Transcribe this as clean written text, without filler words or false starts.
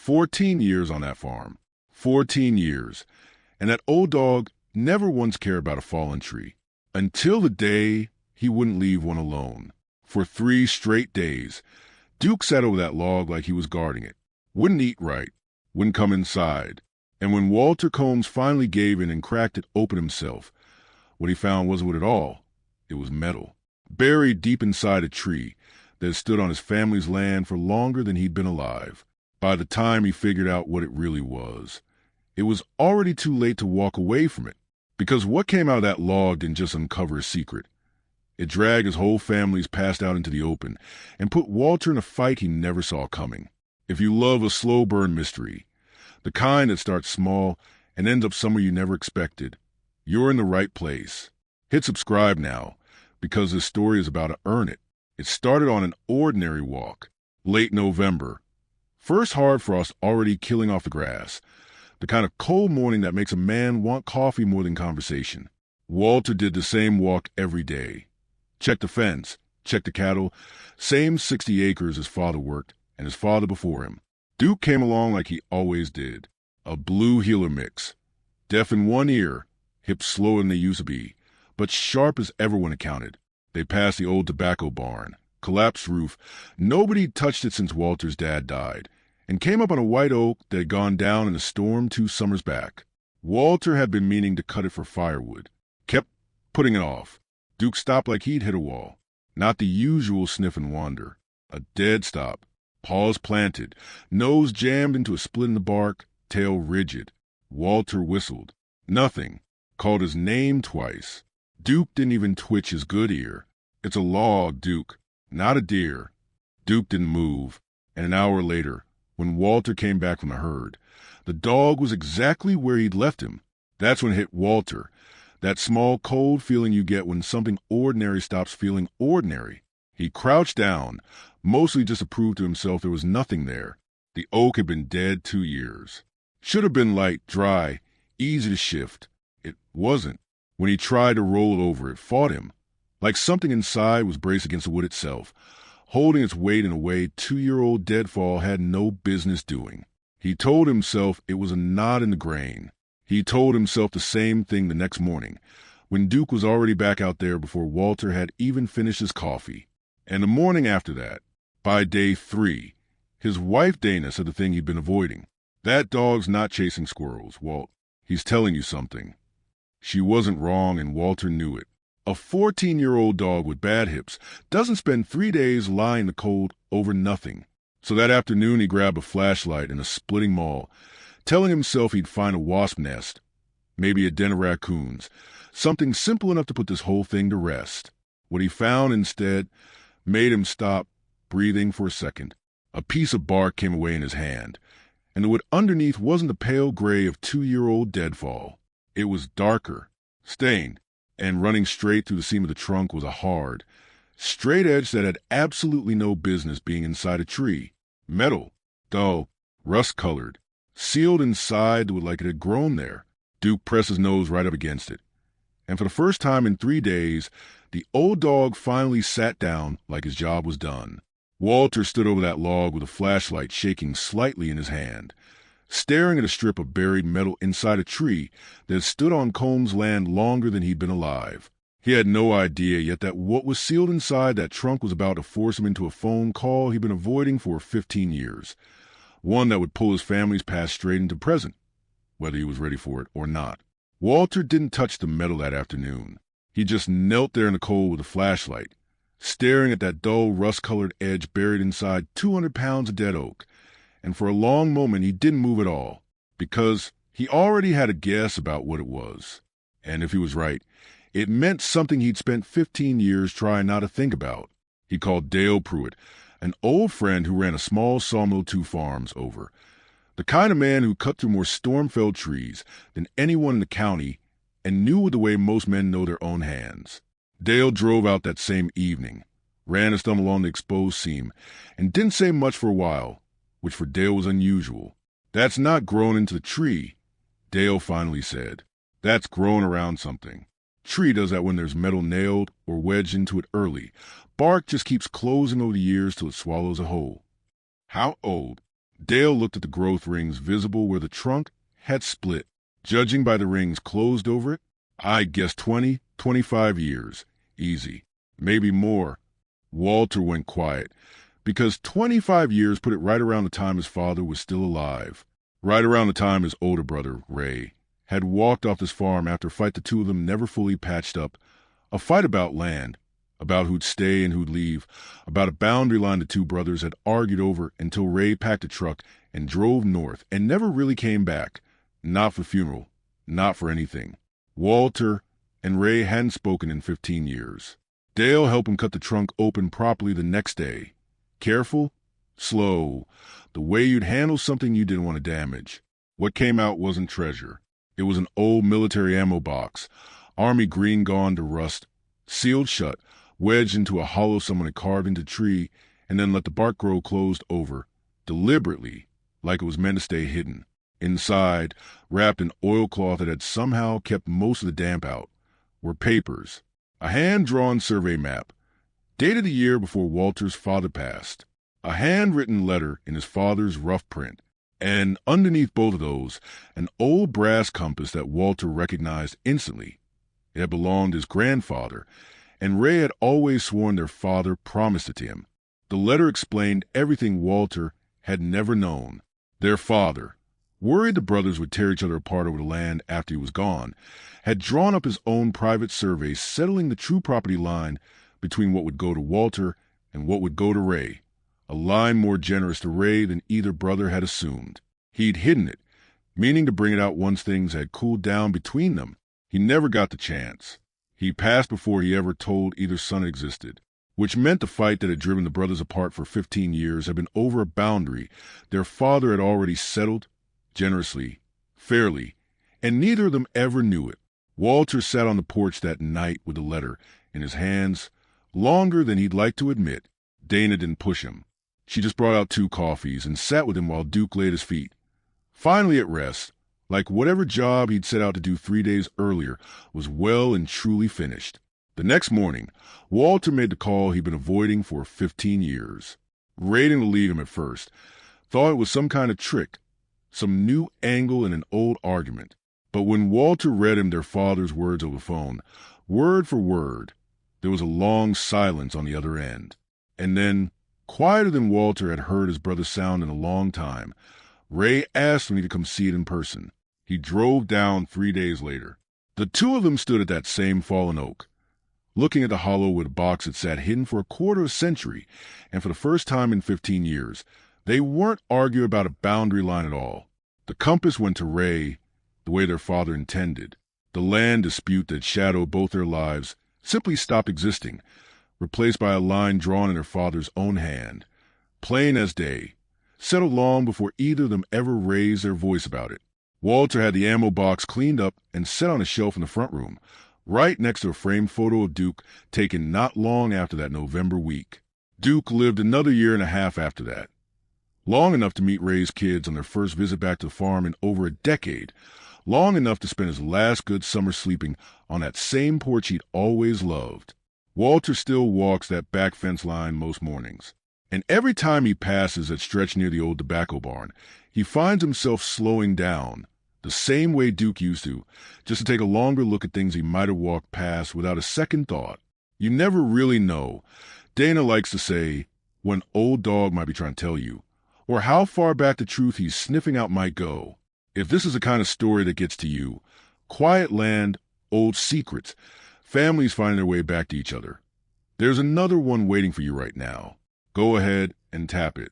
14 years on that farm. 14 years. And that old dog never once cared about a fallen tree. Until the day he wouldn't leave one alone. For 3 straight days, Duke sat over that log like he was guarding it. Wouldn't eat right. Wouldn't come inside. And when Walter Combs finally gave in and cracked it open himself, what he found wasn't wood at all. It was metal. Buried deep inside a tree that had stood on his family's land for longer than he'd been alive. By the time he figured out what it really was, it was already too late to walk away from it. Because what came out of that log didn't just uncover a secret. It dragged his whole family's past out into the open and put Walter in a fight he never saw coming. If you love a slow burn mystery, the kind that starts small and ends up somewhere you never expected, you're in the right place. Hit subscribe now, because this story is about to earn it. It started on an ordinary walk, late November. First hard frost already killing off the grass. The kind of cold morning that makes a man want coffee more than conversation. Walter did the same walk every day. Checked the fence, checked the cattle, same 60 acres his father worked, and his father before him. Duke came along like he always did. A blue heeler mix. Deaf in one ear, hips slower than they used to be, but sharp as ever when it counted. They passed the old tobacco barn, collapsed roof. Nobody'd touched it since Walter's dad died, and came up on a white oak that had gone down in a storm 2 summers back. Walter had been meaning to cut it for firewood. Kept putting it off. Duke stopped like he'd hit a wall. Not the usual sniff and wander. A dead stop. Paws planted. Nose jammed into a split in the bark. Tail rigid. Walter whistled. Nothing. Called his name twice. Duke didn't even twitch his good ear. It's a log, Duke. Not a deer. Duke didn't move. And an hour later, when Walter came back from the herd, the dog was exactly where he'd left him. That's when it hit Walter. That small, cold feeling you get when something ordinary stops feeling ordinary. He crouched down, mostly just to prove to himself there was nothing there. The oak had been dead 2 years. Should have been light, dry, easy to shift. It wasn't. When he tried to roll it over, it fought him. Like something inside was braced against the wood itself, holding its weight in a way 2-year-old deadfall had no business doing. He told himself it was a knot in the grain. He told himself the same thing the next morning, when Duke was already back out there before Walter had even finished his coffee. And the morning after that, by day 3, his wife Dana said the thing he'd been avoiding. That dog's not chasing squirrels, Walt. He's telling you something. She wasn't wrong, and Walter knew it. A 14-year-old dog with bad hips doesn't spend 3 days lying in the cold over nothing. So that afternoon he grabbed a flashlight and a splitting maul, telling himself he'd find a wasp nest, maybe a den of raccoons, something simple enough to put this whole thing to rest. What he found instead made him stop, breathing for a second. A piece of bark came away in his hand, and the wood underneath wasn't the pale gray of 2-year-old deadfall. It was darker, stained, and running straight through the seam of the trunk was a hard, straight edge that had absolutely no business being inside a tree. Metal, dull, rust-colored, sealed inside the wood like it had grown there. Duke pressed his nose right up against it. And for the first time in 3 days, the old dog finally sat down like his job was done. Walter stood over that log with a flashlight shaking slightly in his hand, staring at a strip of buried metal inside a tree that had stood on Combs' land longer than he'd been alive. He had no idea yet that what was sealed inside that trunk was about to force him into a phone call he'd been avoiding for 15 years, one that would pull his family's past straight into present, whether he was ready for it or not. Walter didn't touch the metal that afternoon. He just knelt there in the cold with a flashlight, staring at that dull rust-colored edge buried inside 200 pounds of dead oak. And for a long moment he didn't move at all, because he already had a guess about what it was. And if he was right, it meant something he'd spent 15 years trying not to think about. He called Dale Pruitt, an old friend who ran a small sawmill 2 farms over, the kind of man who cut through more storm-felled trees than anyone in the county and knew the way most men know their own hands. Dale drove out that same evening, ran his thumb along the exposed seam, and didn't say much for a while, which for Dale was unusual. "That's not grown into the tree," Dale finally said. "That's grown around something. Tree does that when there's metal nailed or wedged into it early. Bark just keeps closing over the years till it swallows a hole." "How old?" Dale looked at the growth rings visible where the trunk had split. Judging by the rings closed over it, I guess 20, 25 years. Easy. Maybe more. Walter went quiet, because 25 years put it right around the time his father was still alive. Right around the time his older brother, Ray, had walked off this farm after a fight the two of them never fully patched up. A fight about land, about who'd stay and who'd leave, about a boundary line the two brothers had argued over until Ray packed a truck and drove north and never really came back. Not for the funeral, not for anything. Walter and Ray hadn't spoken in 15 years. Dale helped him cut the trunk open properly the next day. Careful, slow, the way you'd handle something you didn't want to damage. What came out wasn't treasure. It was an old military ammo box, army green gone to rust, sealed shut, wedged into a hollow someone had carved into a tree, and then let the bark grow closed over, deliberately, like it was meant to stay hidden. Inside, wrapped in oilcloth that had somehow kept most of the damp out, were papers. A hand-drawn survey map, dated a year before Walter's father passed. A handwritten letter in his father's rough print. And underneath both of those, an old brass compass that Walter recognized instantly. It had belonged to his grandfather, and Ray had always sworn their father promised it to him. The letter explained everything Walter had never known. Their father, worried the brothers would tear each other apart over the land after he was gone, had drawn up his own private survey settling the true property line between what would go to Walter and what would go to Ray, a line more generous to Ray than either brother had assumed. He'd hidden it, meaning to bring it out once things had cooled down between them. He never got the chance. He passed before he ever told either son existed, which meant the fight that had driven the brothers apart for 15 years had been over a boundary their father had already settled, generously, fairly, and neither of them ever knew it. Walter sat on the porch that night with the letter in his hands, longer than he'd like to admit. Dana didn't push him. She just brought out 2 coffees and sat with him while Duke lay at his feet. Finally at rest, like whatever job he'd set out to do 3 days earlier was well and truly finished. The next morning, Walter made the call he'd been avoiding for 15 years. Ray didn't believe him at first, thought it was some kind of trick, some new angle in an old argument. But when Walter read him their father's words over the phone, word for word, there was a long silence on the other end. And then, quieter than Walter had heard his brother sound in a long time, Ray asked me to come see it in person. He drove down 3 days later. The two of them stood at that same fallen oak, looking at the hollow where the box had sat hidden for a quarter of a century, and for the first time in 15 years, they weren't arguing about a boundary line at all. The compass went to Ray the way their father intended. The land dispute that shadowed both their lives simply stopped existing, replaced by a line drawn in their father's own hand, plain as day, settled long before either of them ever raised their voice about it. Walter had the ammo box cleaned up and set on a shelf in the front room, right next to a framed photo of Duke taken not long after that November week. Duke lived another year and a half after that, long enough to meet Ray's kids on their first visit back to the farm in over a decade, long enough to spend his last good summer sleeping on that same porch he'd always loved. Walter still walks that back fence line most mornings, and every time he passes that stretch near the old tobacco barn, he finds himself slowing down, the same way Duke used to, just to take a longer look at things he might have walked past without a second thought. You never really know, Dana likes to say, when old dog might be trying to tell you, or how far back the truth he's sniffing out might go. If this is the kind of story that gets to you, quiet land, old secrets, families finding their way back to each other, there's another one waiting for you right now. Go ahead and tap it.